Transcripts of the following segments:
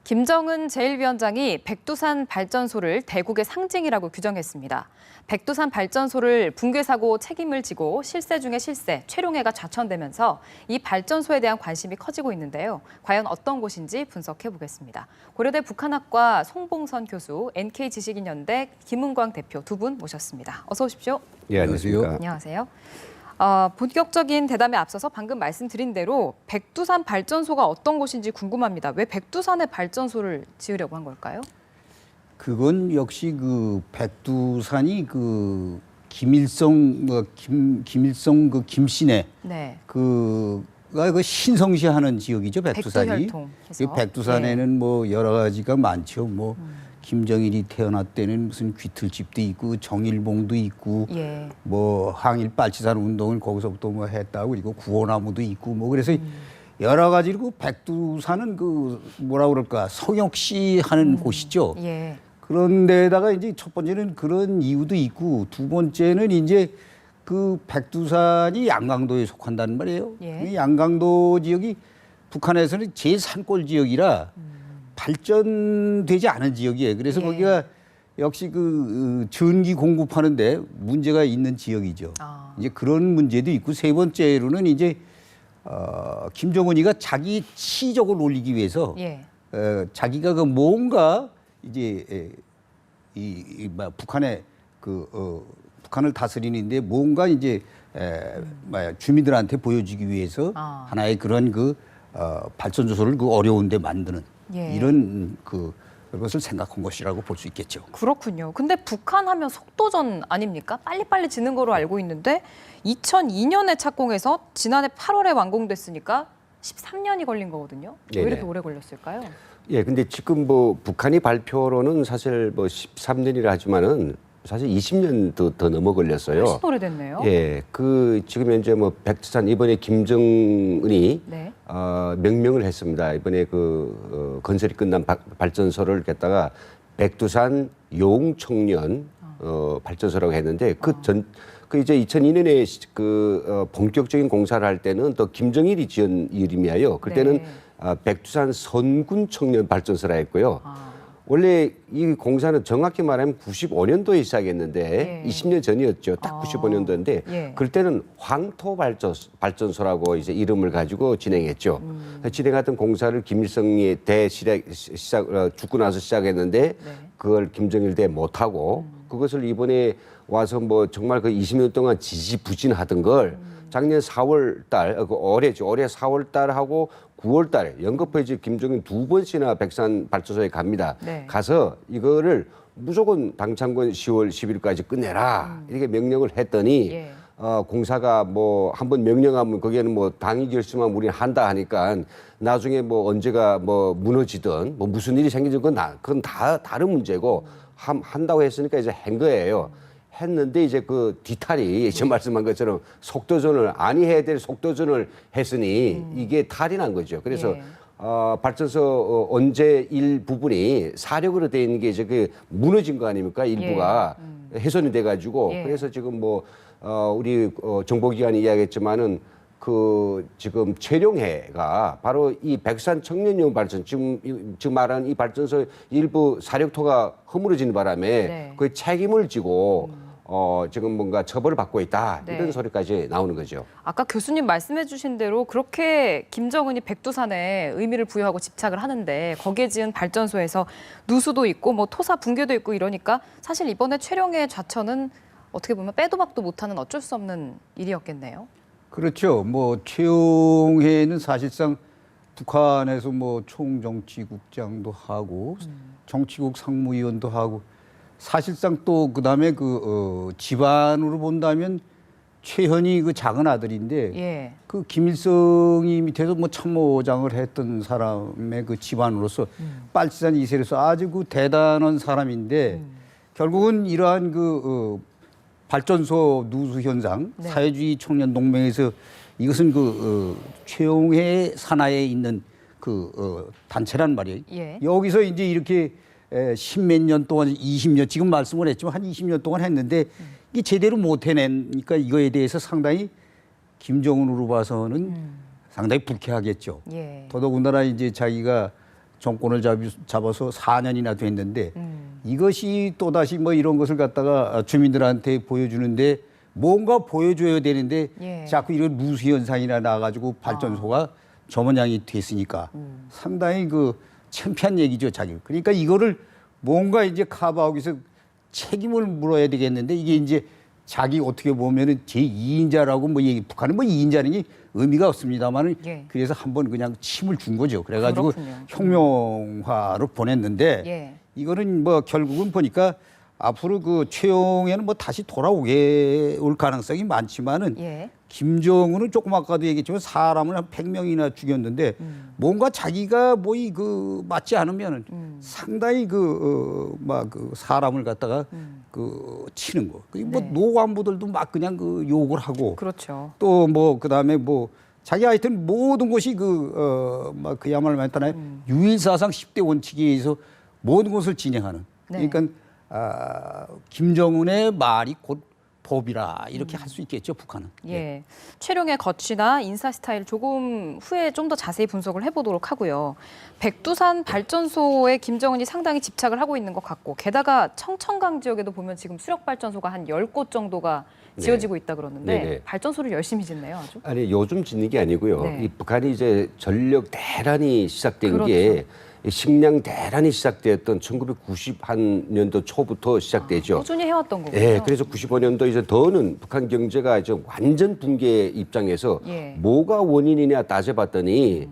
김정은 제1위원장이 백두산 발전소를 대국의 상징이라고 규정했습니다. 백두산 발전소를 붕괴 사고 책임을 지고 실세 중의 실세, 최룡해가 좌천되면서 이 발전소에 대한 관심이 커지고 있는데요. 과연 어떤 곳인지 분석해 보겠습니다. 고려대 북한학과 송봉선 교수, NK지식인연대 김은광 대표 두 분 모셨습니다. 어서 오십시오. 예, 안녕하십니까. 안녕하세요. 본격적인 대담에 앞서서 방금 말씀드린 대로 백두산 발전소가 어떤 곳인지 궁금합니다. 왜 백두산에 발전소를 지으려고 한 걸까요? 그건 역시 그 백두산이 그 김일성 그 김씨네 네. 그가 그 신성시하는 지역이죠, 백두산이. 백두혈통해서. 백두산에는 네. 뭐 여러 가지가 많죠. 뭐 김정일이 태어났 때는 무슨 귀틀집도 있고 정일봉도 있고 예. 뭐 항일 빨치산 운동을 거기서부터 뭐 했다고 그리고 구호나무도 있고 뭐 그래서 여러 가지로 그 백두산은 그 뭐라 그럴까 성역시 하는 곳이죠. 예. 그런데다가 이제 첫 번째는 그런 이유도 있고 두 번째는 이제 그 백두산이 양강도에 속한다는 말이에요. 예. 이 양강도 지역이 북한에서는 제일 산골 지역이라 발전되지 않은 지역이에요. 그래서 예. 거기가 역시 그 전기 공급하는데 문제가 있는 지역이죠. 이제 그런 문제도 있고 세 번째로는 이제 김정은이가 자기 치적을 올리기 위해서 예. 자기가 그 뭔가 이제 북한의 북한을 다스리는데 뭔가 이제 주민들한테 보여주기 위해서 하나의 그런 발전소를 어려운데 만드는 예. 이런 그것을 생각한 것이라고 볼 수 있겠죠. 그렇군요. 근데 북한 하면 속도전 아닙니까? 빨리빨리 짓는 거로 알고 있는데 2002년에 착공해서 지난해 8월에 완공됐으니까 13년이 걸린 거거든요. 왜 이렇게 오래 걸렸을까요? 예, 근데 지금 뭐 북한이 발표로는 사실 뭐 13년이라 하지만은 사실 20년 더 넘어 걸렸어요. 훨씬 오래됐네요. 예, 그 지금 현재 뭐 백두산 이번에 김정은이 네. 명명을 했습니다. 이번에 건설이 끝난 발전소를 갖다가 백두산 용청년 발전소라고 했는데 그 이제 2002년에 본격적인 공사를 할 때는 또 김정일이 지은 이름이에요. 그때는 네. 백두산 선군 청년 발전소라 했고요. 원래 이 공사는 정확히 말하면 95년도에 시작했는데 예. 20년 전이었죠. 딱 95년도인데 예. 그때는 황토 발전소라고 이제 이름을 가지고 진행했죠. 진행하던 공사를 김일성이 죽고 나서 시작했는데 네. 그걸 김정일 때 못하고 그것을 이번에 와서 뭐 정말 그 20년 동안 지지부진하던 걸 작년 4월 달, 올해 4월 달하고 9월 달에 연거푸에 김정일 두 번씩이나 백산 발전소에 갑니다. 네. 가서 이거를 무조건 당창권 10월 10일까지 끝내라. 이렇게 명령을 했더니 예. 공사가 뭐 한번 명령하면 거기에는 뭐 당이 결심하면 우리는 한다 하니까 나중에 뭐 언제가 뭐 무너지든 뭐 무슨 일이 생기든 그건 다 다른 문제고 한다고 했으니까 이제 한 거예요. 했는데 이제 그 뒤탈이 지금 말씀한 것처럼 속도전을 해야 될 속도전을 했으니 이게 탈이 난 거죠. 그래서 예. 발전소 언제 일부분이 사력으로 돼 있는 게 이제 그 무너진 거 아닙니까? 일부가 훼손이 돼 가지고 예. 그래서 지금 뭐 우리 정보기관이 이야기했지만은 지금 최룡해가 바로 이 백산 청년용 발전 지금 말하는 이 발전소 일부 사력토가 허물어지는 바람에 네. 그 책임을 지고 지금 뭔가 처벌을 받고 있다 네. 이런 소리까지 나오는 거죠. 아까 교수님 말씀해 주신 대로 그렇게 김정은이 백두산에 의미를 부여하고 집착을 하는데 거기에 지은 발전소에서 누수도 있고 뭐 토사 붕괴도 있고 이러니까 사실 이번에 최룡해 좌천은 어떻게 보면 빼도 박도 못하는 어쩔 수 없는 일이었겠네요. 그렇죠. 뭐 최용해는 사실상 북한에서 뭐 총정치국장도 하고 정치국 상무위원도 하고 사실상 또 그다음에 집안으로 본다면 최현이 그 작은 아들인데 예. 그 김일성이 밑에서 뭐 참모장을 했던 사람의 그 집안으로서 빨치산 2세로서 아주 그 대단한 사람인데 결국은 이러한 발전소 누수 현상, 네. 사회주의 청년 동맹에서 이것은 최용해 산하에 있는 단체란 말이에요. 예. 여기서 이제 이렇게 십몇 년 동안 20년 지금 말씀을 했지만 한 20년 동안 했는데 이게 제대로 못 해내니까 이거에 대해서 상당히 김정은으로 봐서는 상당히 불쾌하겠죠. 예. 더더군다나 이제 자기가 정권을 잡아서 4년이나 됐는데 이것이 또다시 뭐 이런 것을 갖다가 주민들한테 보여주는데 뭔가 보여줘야 되는데 예. 자꾸 이런 누수 현상이나 나가지고 발전소가 저 모양이 됐으니까 상당히 그 창피한 얘기죠, 자기. 그러니까 이거를 뭔가 이제 커버하기 위해서 책임을 물어야 되겠는데 이게 이제 자기 어떻게 보면은 제2인자라고 뭐 얘기, 북한은 뭐 2인자는 의미가 없습니다만은 예. 그래서 한번 그냥 침을 준 거죠. 그래가지고 그렇군요. 혁명화로 보냈는데 예. 이거는 뭐 결국은 보니까 앞으로 그 최용에는 뭐 다시 돌아오게 올 가능성이 많지만은 예. 김정은은 조금 아까도 얘기했지만 사람을 한 100명이나 죽였는데 뭔가 자기가 뭐 그 맞지 않으면은 상당히 막 그 사람을 갖다가 그 치는 거. 뭐 네. 노관부들도 막 그냥 그 욕을 하고 그렇죠. 또 뭐 그다음에 뭐 자기 하여튼 모든 것이 막 그야말로 말하잖아요. 유일사상 10대 원칙에 의해서 모든 것을 진행하는. 네. 그러니까 김정은의 말이 곧 법이라 이렇게 할 수 있겠죠, 북한은. 예. 최룡의 거취나 인사 스타일 조금 후에 좀 더 자세히 분석을 해보도록 하고요. 백두산 발전소에 김정은이 상당히 집착을 하고 있는 것 같고 게다가 청천강 지역에도 보면 지금 수력 발전소가 한 10곳 정도가 지어지고 있다 그러는데 네네. 발전소를 열심히 짓네요, 아주. 아니 요즘 짓는 게 아니고요. 네. 이 북한이 이제 전력 대란이 시작된 그렇죠. 게 식량 대란이 시작되었던 1990년도 초부터 시작되죠. 꾸준히 해왔던 거군요. 예, 그래서 95년도 이제 더는 북한 경제가 이제 완전 붕괴 입장에서 예. 뭐가 원인이냐 따져봤더니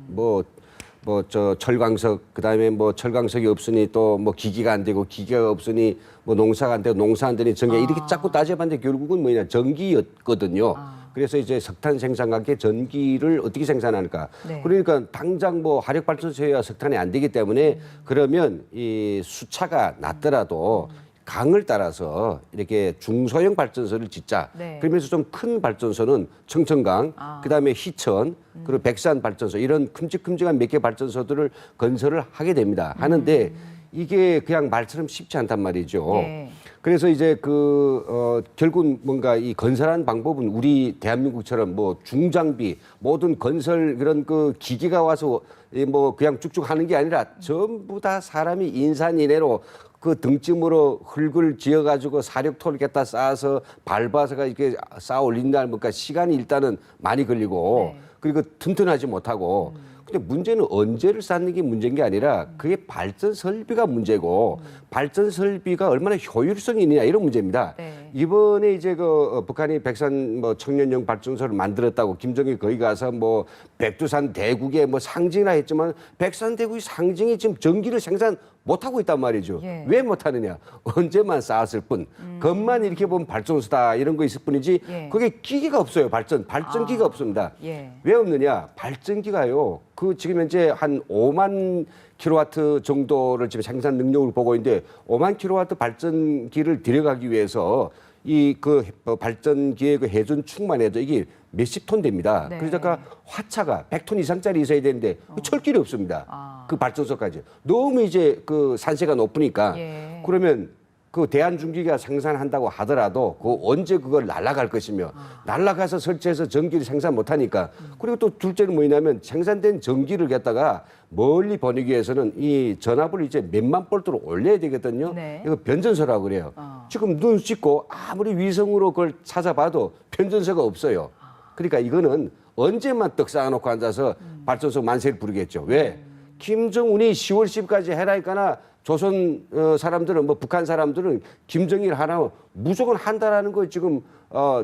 저 철광석 그다음에 뭐 철광석이 없으니 또 뭐 기기가 안 되고 기계가 없으니 뭐 농사가 안 되고 농사 안 되니 전기 이렇게 자꾸 따져봤는데 결국은 뭐냐 전기였거든요. 그래서 이제 석탄 생산과 함께 전기를 어떻게 생산할까? 네. 그러니까 당장 뭐 화력 발전소에야 석탄이 안 되기 때문에 그러면 이 수차가 낮더라도 강을 따라서 이렇게 중소형 발전소를 짓자. 네. 그러면서 좀 큰 발전소는 청천강, 그다음에 희천, 그리고 백산 발전소 이런 큼직큼직한 몇 개 발전소들을 건설을 하게 됩니다. 하는데 이게 그냥 말처럼 쉽지 않단 말이죠. 예. 그래서 이제 결국 뭔가 이 건설한 방법은 우리 대한민국처럼 뭐 중장비 모든 건설 그런 그 기계가 와서 뭐 그냥 쭉쭉 하는 게 아니라 전부 다 사람이 인산인해로 그 등짐으로 흙을 지어가지고 사력토를 갖다 쌓아서 밟아서가 이렇게 쌓아 올린다는 거니까 시간이 일단은 많이 걸리고 네. 그리고 튼튼하지 못하고 근데 문제는 언제를 쌓는 게 문제인 게 아니라 그게 발전 설비가 문제고 발전 설비가 얼마나 효율성이 있느냐 이런 문제입니다. 네. 이번에 이제 북한이 백산 뭐 청년용 발전소를 만들었다고 김정일이 거기 가서 뭐 백두산 대국의 뭐 상징이라 했지만 백산 대국의 상징이 지금 전기를 생산 못하고 있단 말이죠. 예. 왜 못하느냐? 언제만 쌓았을 뿐. 겉만 이렇게 보면 발전소다 이런 거 있을 뿐이지 예. 그게 기기가 없어요. 발전기가 없습니다. 예. 왜 없느냐? 발전기가요. 지금 현재 한 5만 킬로와트 정도를 지금 생산 능력을 보고 있는데 5만 킬로와트 발전기를 들여가기 위해서 발전기의 회전축만 해도 이게 몇십 톤 됩니다. 네. 그래서 아까 화차가 100톤 이상짜리 있어야 되는데 철길이 없습니다. 그 발전소까지. 너무 이제 산세가 높으니까 예. 그러면 대한중기가 생산한다고 하더라도 언제 그걸 날아갈 것이며 날아가서 설치해서 전기를 생산 못하니까 그리고 또 둘째는 뭐냐면 생산된 전기를 갖다가 멀리 보내기 위해서는 이 전압을 이제 몇만 볼트로 올려야 되거든요. 네. 이거 변전소라고 그래요. 지금 눈 씻고 아무리 위성으로 그걸 찾아봐도 변전소가 없어요. 그러니까 이거는 언제만 떡 쌓아놓고 앉아서 발전소 만세를 부르겠죠. 왜? 김정은이 10월 10일까지 해라니까나 조선 사람들은 뭐 북한 사람들은 김정일 하나 무조건 한다라는 거 지금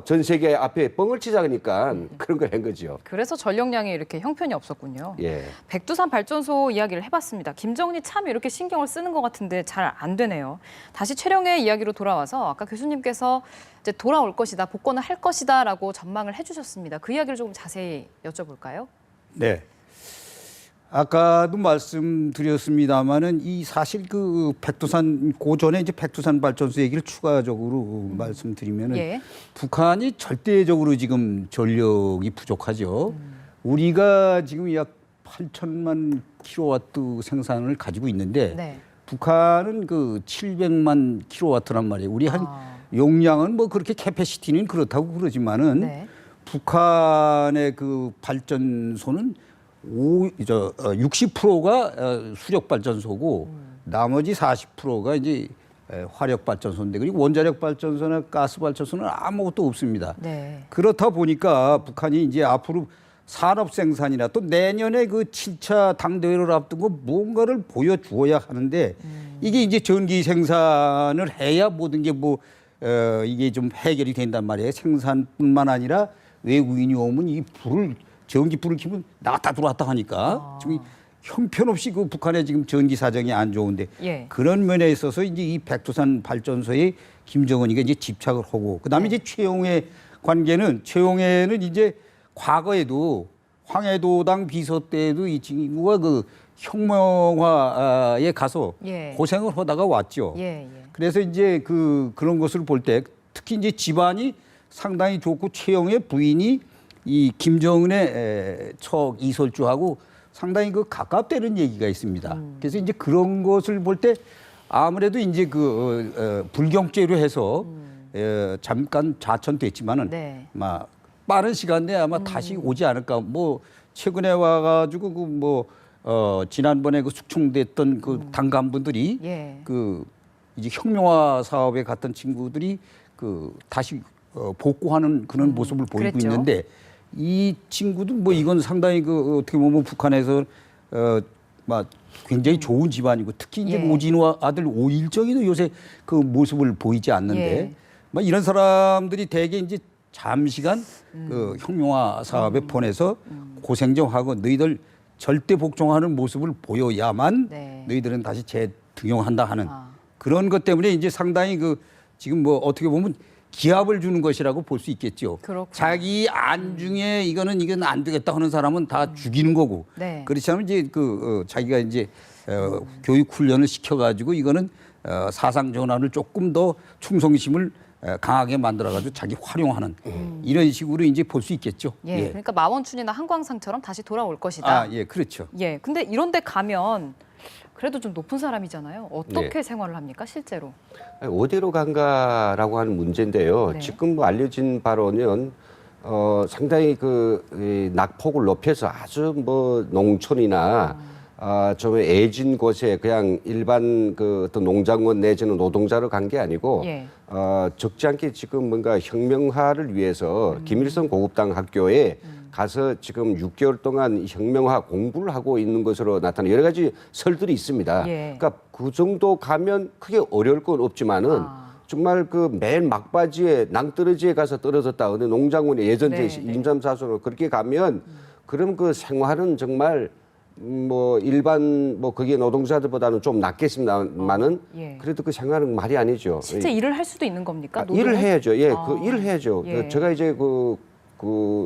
전 세계 앞에 뻥을 치자니까 그런 걸 한 거죠. 그래서 전력량이 이렇게 형편이 없었군요. 예. 백두산 발전소 이야기를 해봤습니다. 김정은이 참 이렇게 신경을 쓰는 것 같은데 잘 안 되네요. 다시 최룡의 이야기로 돌아와서 아까 교수님께서 이제 돌아올 것이다, 복권을 할 것이다라고 전망을 해주셨습니다. 그 이야기를 조금 자세히 여쭤볼까요? 네. 아까도 말씀드렸습니다마는 이 사실 백두산 고전에 이제 백두산 발전소 얘기를 추가적으로 말씀드리면은 예. 북한이 절대적으로 지금 전력이 부족하죠. 우리가 지금 약 8천만 킬로와트 생산을 가지고 있는데 네. 북한은 700만 킬로와트란 말이에요. 우리 한 용량은 뭐 그렇게 캐패시티는 그렇다고 그러지만은 네. 북한의 발전소는 60%가 수력 발전소고 나머지 40%가 이제 화력 발전소인데 그리고 원자력 발전소나 가스 발전소는 아무것도 없습니다. 네. 그렇다 보니까 북한이 이제 앞으로 산업 생산이나 또 내년에 그 7차 당대회를 앞두고 무언가를 보여주어야 하는데 이게 이제 전기 생산을 해야 모든 게 이게 좀 해결이 된단 말이에요. 생산뿐만 아니라 외국인이 오면 이 전기불을 켜면 나갔다 들어왔다 하니까 지금 형편없이 그 북한의 지금 전기 사정이 안 좋은데 예. 그런 면에 있어서 이제 이 백두산 발전소에 김정은이가 이제 집착을 하고 그다음에 이제 최용해 관계는 최용해는 이제 과거에도 황해도당 비서 때도 이 친구가 그 혁명화에 가서 예. 고생을 하다가 왔죠. 예, 예. 그래서 이제 그런 것을 볼 때 특히 이제 집안이 상당히 좋고 최영의 부인이 이 김정은의 척 이설주하고 상당히 그 가깝다는 얘기가 있습니다. 그래서 이제 그런 것을 볼 때 아무래도 이제 불경죄로 해서 잠깐 좌천됐지만은 네. 막 빠른 시간 내에 아마 다시 오지 않을까. 최근에 와가지고 지난번에 그 숙청됐던 그 당 간부들이 예. 이제 혁명화 사업에 갔던 친구들이 다시 복구하는 그런 모습을 보이고 그랬죠. 있는데 이 친구도 이건 상당히 어떻게 보면 북한에서 굉장히 좋은 집안이고 특히 이제 예. 오진호 아들 오일정이도 요새 그 모습을 보이지 않는데 예. 이런 사람들이 대개 이제 잠시간 그 혁명화 사업에 보내서 고생 좀 하고 너희들 절대 복종하는 모습을 보여야만 네. 너희들은 다시 재등용한다 하는 아. 그런 것 때문에 이제 상당히 지금 어떻게 보면 기합을 주는 것이라고 볼 수 있겠죠. 그렇군요. 자기 안중에 이건 안 되겠다 하는 사람은 다 죽이는 거고. 네. 그렇지 않으면 이제 자기가 이제 교육 훈련을 시켜가지고 이거는 사상 전환을 조금 더 충성심을 강하게 만들어가지고 자기 활용하는 이런 식으로 이제 볼 수 있겠죠. 예. 그러니까 마원춘이나 한광상처럼 다시 돌아올 것이다. 예, 그렇죠. 예. 근데 이런 데 가면 그래도 좀 높은 사람이잖아요. 어떻게 네. 생활을 합니까, 실제로? 어디로 간가라고 하는 문제인데요. 네. 지금 알려진 바로는 상당히 이 낙폭을 높여서 아주 농촌이나 좀 애진 곳에 그냥 일반 어떤 농장원 내지는 노동자로 간 게 아니고 예. 적지 않게 지금 뭔가 혁명화를 위해서 김일성 고급당 학교에 가서 지금 6개월 동안 혁명화 공부를 하고 있는 것으로 나타나는 여러 가지 설들이 있습니다. 예. 그러니까 그 정도 가면 크게 어려울 건 없지만은 정말 맨 막바지에 낭떠러지에 가서 떨어졌다. 어느 농장원에 예전 네, 임삼사수로 그렇게 가면 그럼 그 생활은 정말 일반 거기에 노동자들보다는 좀 낫겠습니다만은 예. 그래도 그 생활은 말이 아니죠. 실제 일을 할 수도 있는 겁니까? 일을 해야죠. 예, 아. 일을 해야죠. 예. 제가 이제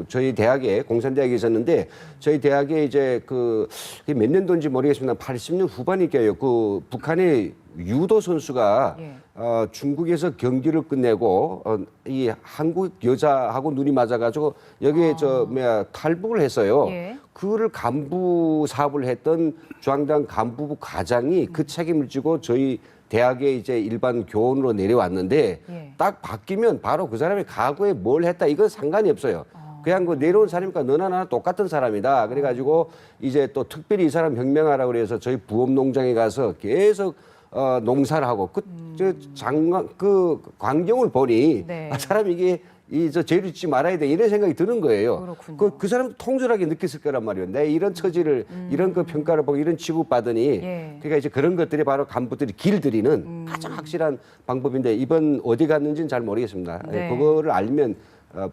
저희 대학에 공산대학에 있었는데 저희 대학에 이제 몇 년도인지 모르겠습니다. 80년 후반이게요. 북한의 유도 선수가 예. 중국에서 경기를 끝내고 이 한국 여자하고 눈이 맞아가지고 여기에 탈북을 했어요. 예. 그를 간부 사업을 했던 중앙당 간부부 과장이 그 책임을 지고 저희 대학에 이제 일반 교원으로 내려왔는데 예. 딱 바뀌면 바로 그 사람이 과거에 뭘 했다 이건 상관이 없어요. 그냥 내려온 사람이니까 너나 나나 똑같은 사람이다. 그래가지고 이제 또 특별히 이 사람 혁명하라고 그래서 저희 부업농장에 가서 계속 농사를 하고 광경을 보니 네. 사람 이게 죄를 짓지 말아야 돼 이런 생각이 드는 거예요. 그렇군요. 그 사람도 통절하게 느꼈을 거란 말이에요. 내 이런 처지를 이런 평가를 보고 이런 취급받으니 예. 그러니까 이제 그런 것들이 바로 간부들이 길들이는 가장 확실한 방법인데 이번 어디 갔는지는 잘 모르겠습니다. 네. 그거를 알면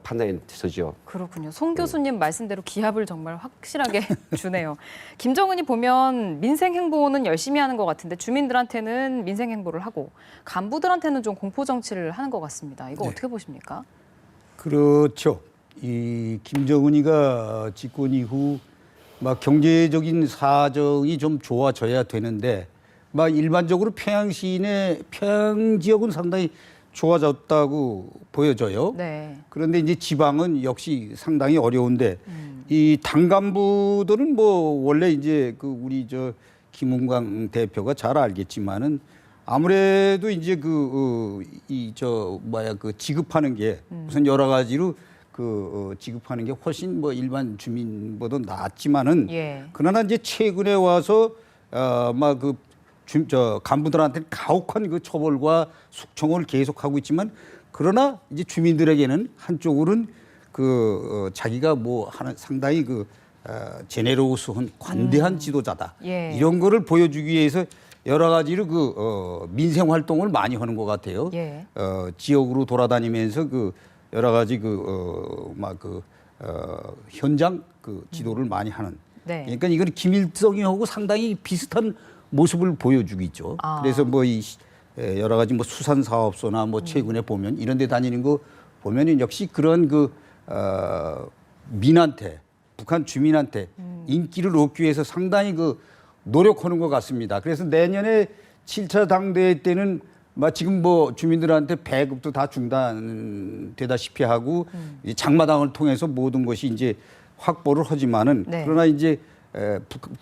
판단이 서죠. 그렇군요. 송 교수님 말씀대로 기합을 정말 확실하게 주네요. 김정은이 보면 민생 행보는 열심히 하는 것 같은데 주민들한테는 민생 행보를 하고 간부들한테는 좀 공포 정치를 하는 것 같습니다. 이거 어떻게 보십니까? 그렇죠. 이 김정은이가 집권 이후 경제적인 사정이 좀 좋아져야 되는데 일반적으로 평양 시인의 평양 지역은 상당히 좋아졌다고 보여져요. 네. 그런데 이제 지방은 역시 상당히 어려운데 이 당 간부들은 원래 이제 우리 김은광 대표가 잘 알겠지만은 아무래도 이제 지급하는 게 우선 여러 가지로 지급하는 게 훨씬 뭐 일반 주민보다 낫지만은 예. 그러나 이제 최근에 와서 간부들한테 가혹한 그 처벌과 숙청을 계속하고 있지만 그러나 이제 주민들에게는 한쪽으로는 자기가 뭐 하는 상당히 제네로우스한 관대한 지도자다. 예. 이런 거를 보여주기 위해서 여러 가지로 민생 활동을 많이 하는 것 같아요. 예. 지역으로 돌아다니면서 여러 가지 현장 지도를 많이 하는. 네. 그러니까 이건 김일성이하고 상당히 비슷한 모습을 보여주고 있죠. 그래서 여러 가지 수산 사업소나 최근에 보면 이런 데 다니는 거 보면은 역시 그런 민한테 북한 주민한테 인기를 얻기 위해서 상당히 노력하는 것 같습니다. 그래서 내년에 7차 당대회 때는 지금 주민들한테 배급도 다 중단되다시피 하고 이 장마당을 통해서 모든 것이 이제 확보를 하지만은 네. 그러나 이제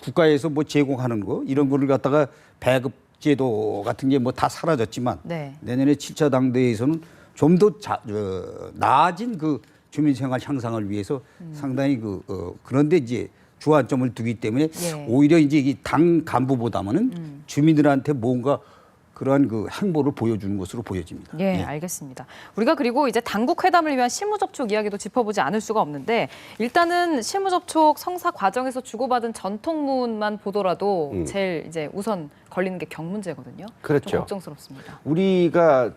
국가에서 제공하는 거 이런 거를 갖다가 배급 제도 같은 게 다 사라졌지만 네. 내년에 7차 당대회에서는 좀 더 나아진 주민생활 향상을 위해서 상당히 그런데 이제 주안점을 두기 때문에 예. 오히려 이제 이 당 간부보다는 주민들한테 뭔가 그러한 행보를 보여주는 것으로 보여집니다. 예, 알겠습니다. 우리가 그리고 이제 당국 회담을 위한 실무 접촉 이야기도 짚어보지 않을 수가 없는데 일단은 실무 접촉 성사 과정에서 주고받은 전통문만 보더라도 제일 이제 우선 걸리는 게 경문제거든요. 그렇죠. 좀 걱정스럽습니다. 우리가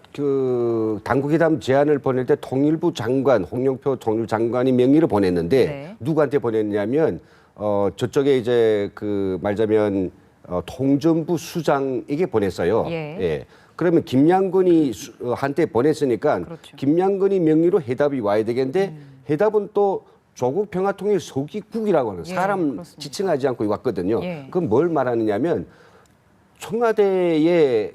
당국회담 제안을 보낼 때 통일부 장관, 홍영표 통일부 장관이 명의를 보냈는데 네. 누구한테 보냈냐면 저쪽에 이제 말하자면 통전부 수장에게 보냈어요. 예. 그러면 김양근이 한테 보냈으니까 그렇죠. 김양근이 명의로 해답이 와야 되겠는데 해답은 또 조국 평화통일 서기국이라고 하는 예, 사람 그렇습니다. 지칭하지 않고 왔거든요. 예. 그건 뭘 말하느냐면 청와대의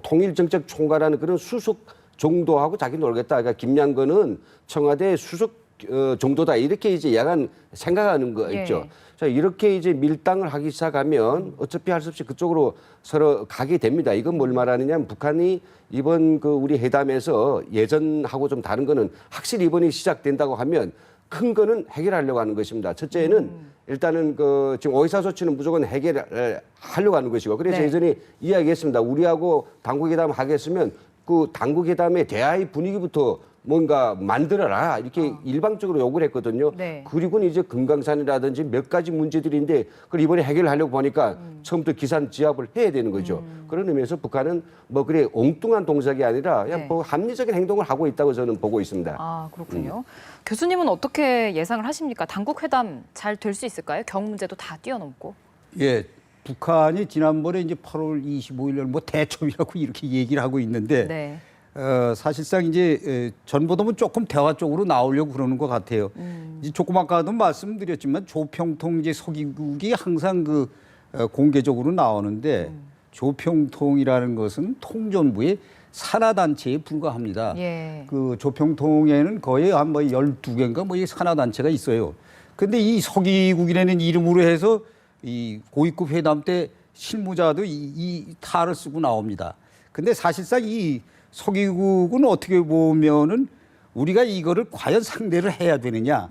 통일정책 총괄하는 그런 수석 정도하고 자기 놀겠다. 그러니까 김양근은 청와대 수석 정도다 이렇게 이제 약간 생각하는 거 예. 있죠. 자, 이렇게 이제 밀당을 하기 시작하면 어차피 할 수 없이 그쪽으로 서로 가게 됩니다. 이건 뭘 말하느냐면 북한이 이번 우리 회담에서 예전하고 좀 다른 거는 확실히 이번이 시작된다고 하면 큰 거는 해결하려고 하는 것입니다. 첫째는 일단은 지금 의사소치는 무조건 해결하려고 하는 것이고 그래서 네. 예전에 이야기했습니다. 우리하고 당국회담 하겠으면 당국회담의 대화의 분위기부터 뭔가 만들어라 이렇게 일방적으로 요구를 했거든요. 네. 그리고는 이제 금강산이라든지 몇 가지 문제들인데 그걸 이번에 해결하려고 보니까 처음부터 기산지압을 해야 되는 거죠. 그런 의미에서 북한은 그래 엉뚱한 동작이 아니라 그냥 네. 합리적인 행동을 하고 있다고 저는 보고 있습니다. 아, 그렇군요. 교수님은 어떻게 예상을 하십니까? 당국 회담 잘 될 수 있을까요? 경문제도 다 뛰어넘고. 예, 북한이 지난번에 이제 8월 25일 날 대첩이라고 이렇게 얘기를 하고 있는데 네. 사실상 이제 전보다는 조금 대화 쪽으로 나오려고 그러는 것 같아요. 이제 조금 아까도 말씀드렸지만 조평통 이제 서기국이 항상 공개적으로 나오는데 조평통이라는 것은 통전부의 산하단체에 불과합니다. 예. 조평통에는 거의 한 12개인가 이 산하단체가 있어요. 근데 이 서기국이라는 이름으로 해서 이 고위급 회담 때 실무자도 이 탈을 쓰고 나옵니다. 근데 사실상 이 서기국은 어떻게 보면은 우리가 이거를 과연 상대를 해야 되느냐.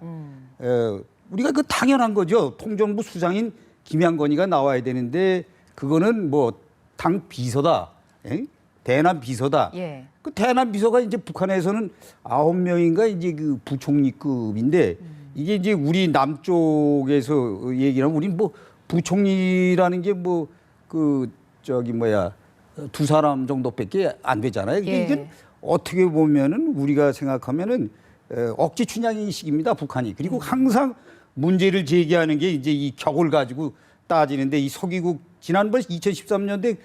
우리가 당연한 거죠. 통전부 수장인 김양건이가 나와야 되는데 그거는 당 비서다. 대남 비서다. 예. 대남 비서가 이제 북한에서는 9명인가 이제 부총리급인데 이게 이제 우리 남쪽에서 얘기하면 우리 부총리라는 게 두 사람 정도밖에 안 되잖아요. 예. 이게 어떻게 보면은 우리가 생각하면은 억지 춘향인식입니다, 북한이. 그리고 항상 문제를 제기하는 게 이제 이 격을 가지고 따지는데 이 서기국 지난번 2013년대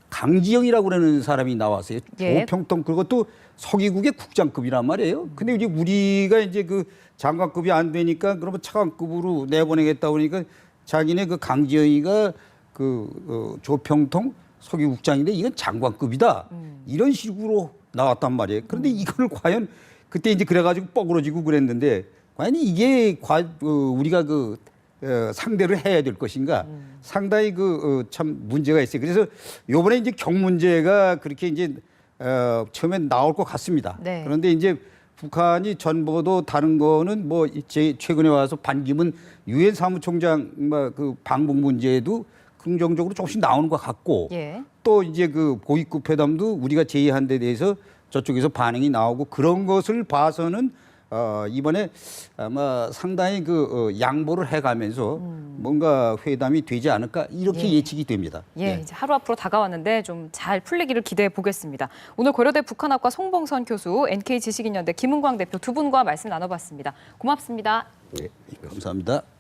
강지영이라고 그러는 사람이 나왔어요. 예. 조평통 그것도 서기국의 국장급이란 말이에요. 근데 이제 우리가 이제 장관급이 안 되니까 그러면 차관급으로 내보내겠다 그러니까 자기네 강지영이가 조평통 서기국장인데 이건 장관급이다. 이런 식으로 나왔단 말이에요. 그런데 이걸 과연 그때 이제 그래가지고 뻐그러지고 그랬는데 과연 이게 우리가 상대를 해야 될 것인가 상당히 참 문제가 있어요. 그래서 요번에 이제 경문제가 그렇게 이제 처음엔 나올 것 같습니다. 네. 그런데 이제 북한이 전보도 다른 거는 뭐 최근에 와서 반기문 유엔 사무총장 그 방북 문제도 긍정적으로 조금씩 나오는 것 같고 예. 또 이제 그 고위급 회담도 우리가 제의한 데 대해서 저쪽에서 반응이 나오고 그런 것을 봐서는 이번에 아마 상당히 양보를 해가면서 뭔가 회담이 되지 않을까 이렇게 예측이 됩니다. 예, 이제 하루 앞으로 다가왔는데 좀 잘 풀리기를 기대해 보겠습니다. 오늘 고려대 북한학과 송봉선 교수, NK 지식인연대 김은광 대표 두 분과 말씀 나눠봤습니다. 고맙습니다. 감사합니다.